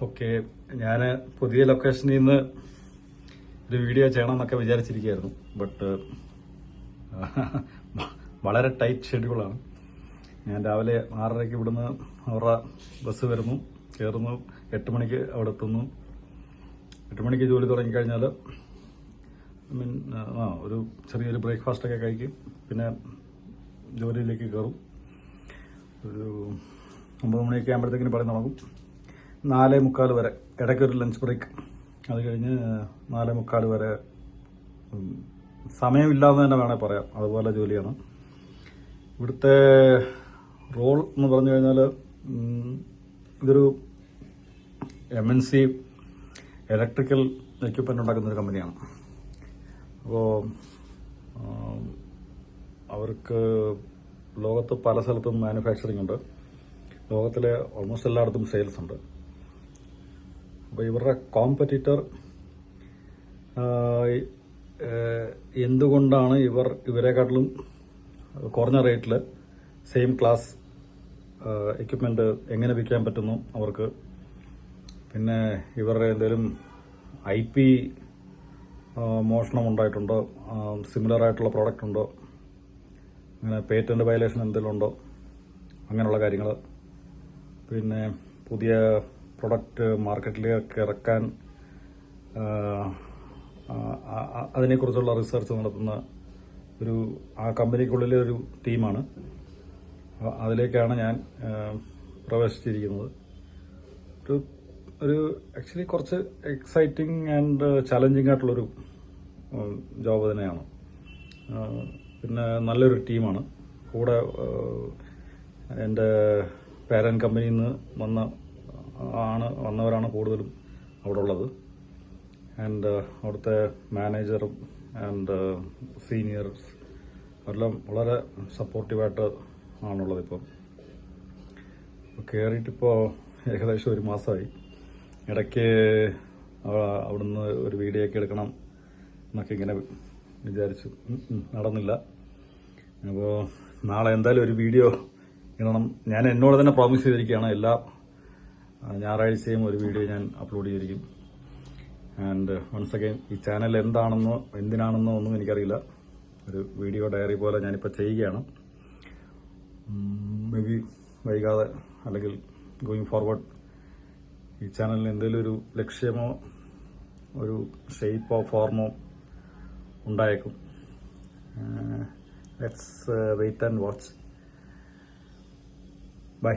Okay. ഞാൻ പുതിയ ലൊക്കേഷനിൽ നിന്ന് ഒരു വീഡിയോ ചെയ്യണമെന്നൊക്കെ വിചാരിച്ചിരിക്കുകയായിരുന്നു. ബട്ട് വളരെ ടൈറ്റ് ഷെഡ്യൂളാണ്. ഞാൻ രാവിലെ 6:30 ഇവിടുന്ന് അവരുടെ ബസ് വരുന്നു, കയറുന്നു, 8 മണിക്ക് അവിടെ എത്തുന്നു. 8 മണിക്ക് ജോലി തുടങ്ങിക്കഴിഞ്ഞാൽ ഒരു ചെറിയൊരു ബ്രേക്ക്ഫാസ്റ്റൊക്കെ കഴിക്കും, പിന്നെ ജോലിയിലേക്ക് കയറും. ഒരു 9 മണിയൊക്കെ ആകുമ്പോഴത്തേക്കിന് പണി തുടങ്ങും. 4:45 വരെ, ഇടയ്ക്കൊരു ലഞ്ച് ബ്രേക്ക്. അത് കഴിഞ്ഞ് 4:45 വരെ സമയമില്ലാന്ന് തന്നെ വേണേൽ പറയാം, അതുപോലെ ജോലിയാണ്. ഇവിടുത്തെ റോൾ എന്ന് പറഞ്ഞു കഴിഞ്ഞാൽ ഇതൊരു MNC ഇലക്ട്രിക്കൽ എക്യുപ്മെൻ്റ് ഉണ്ടാക്കുന്നൊരു കമ്പനിയാണ്. അപ്പോൾ അവർക്ക് ലോകത്ത് പല സ്ഥലത്തും മാനുഫാക്ചറിങ് ഉണ്ട്. ലോകത്തിലെ ഓൾമോസ്റ്റ് എല്ലായിടത്തും സെയിൽസ് ഉണ്ട്. അപ്പോൾ ഇവരുടെ കോമ്പറ്റീറ്റർ എന്തുകൊണ്ടാണ് ഇവരെക്കാട്ടിലും കുറഞ്ഞ റേറ്റിൽ സെയിം ക്ലാസ് എക്യുപ്മെന്റ് എങ്ങനെ വിൽക്കാൻ പറ്റുന്നു അവർക്ക്, പിന്നെ ഇവരുടെ എന്തെങ്കിലും IP മോഷണം ഉണ്ടായിട്ടുണ്ടോ, സിമിലർ ആയിട്ടുള്ള പ്രോഡക്റ്റ് ഉണ്ടോ, അങ്ങനെ പേറ്റന്റ് വയലേഷൻ എന്തെങ്കിലും ഉണ്ടോ, അങ്ങനെയുള്ള കാര്യങ്ങൾ, പിന്നെ പുതിയ പ്രൊഡക്റ്റ് മാർക്കറ്റിലേക്ക് ഇറക്കാൻ അതിനെക്കുറിച്ചുള്ള റിസർച്ച് നടത്തുന്ന ആ കമ്പനിക്കുള്ളിലെ ഒരു ടീമാണ്. അതിലേക്കാണ് ഞാൻ പ്രവേശിച്ചിരിക്കുന്നത്. ഒരു ആക്ച്വലി കുറച്ച് എക്സൈറ്റിംഗ് ആൻഡ് ചലഞ്ചിങ് ആയിട്ടുള്ളൊരു ജോബ് തന്നെയാണ്. പിന്നെ നല്ലൊരു ടീമാണ്. കൂടെ എൻ്റെ പാരന്റ് കമ്പനിയിൽ നിന്ന് വന്നവരാണ് കൂടുതലും അവിടെ ഉള്ളത്. ആൻഡ് അവിടുത്തെ മാനേജറും ആൻഡ് സീനിയേഴ്സ് എല്ലാം വളരെ സപ്പോർട്ടീവായിട്ട് ആണുള്ളത്. ഇപ്പം കയറിയിട്ടിപ്പോൾ ഏകദേശം 1 മാസമായി. ഇടയ്ക്ക് അവിടുന്ന് ഒരു വീഡിയോ ഒക്കെ എടുക്കണം എന്നൊക്കെ ഇങ്ങനെ വിചാരിച്ചു, നടന്നില്ല. അപ്പോൾ നാളെ എന്തായാലും ഒരു വീഡിയോ ഇടണം. ഞാൻ എന്നോട് തന്നെ പ്രോമിസ് ചെയ്തിരിക്കുകയാണ്, എല്ലാ ഞായറാഴ്ചയും ഒരു വീഡിയോ ഞാൻ അപ്ലോഡ് ചെയ്തിരിക്കും. ആൻഡ് വൺസ് അഗൈൻ, ഈ ചാനൽ എന്തിനാണെന്നോ ഒന്നും എനിക്കറിയില്ല. ഒരു വീഡിയോ ഡയറി പോലെ ഞാനിപ്പോൾ ചെയ്യുകയാണ്. മേ ബി വൈകാതെ അല്ലെങ്കിൽ ഗോയിങ് ഫോർവേഡ് ഈ ചാനലിന് എന്തെങ്കിലും ഒരു ലക്ഷ്യമോ ഒരു ഷേപ്പോ ഫോർമോ ഉണ്ടായേക്കും. Let's wait and watch. By.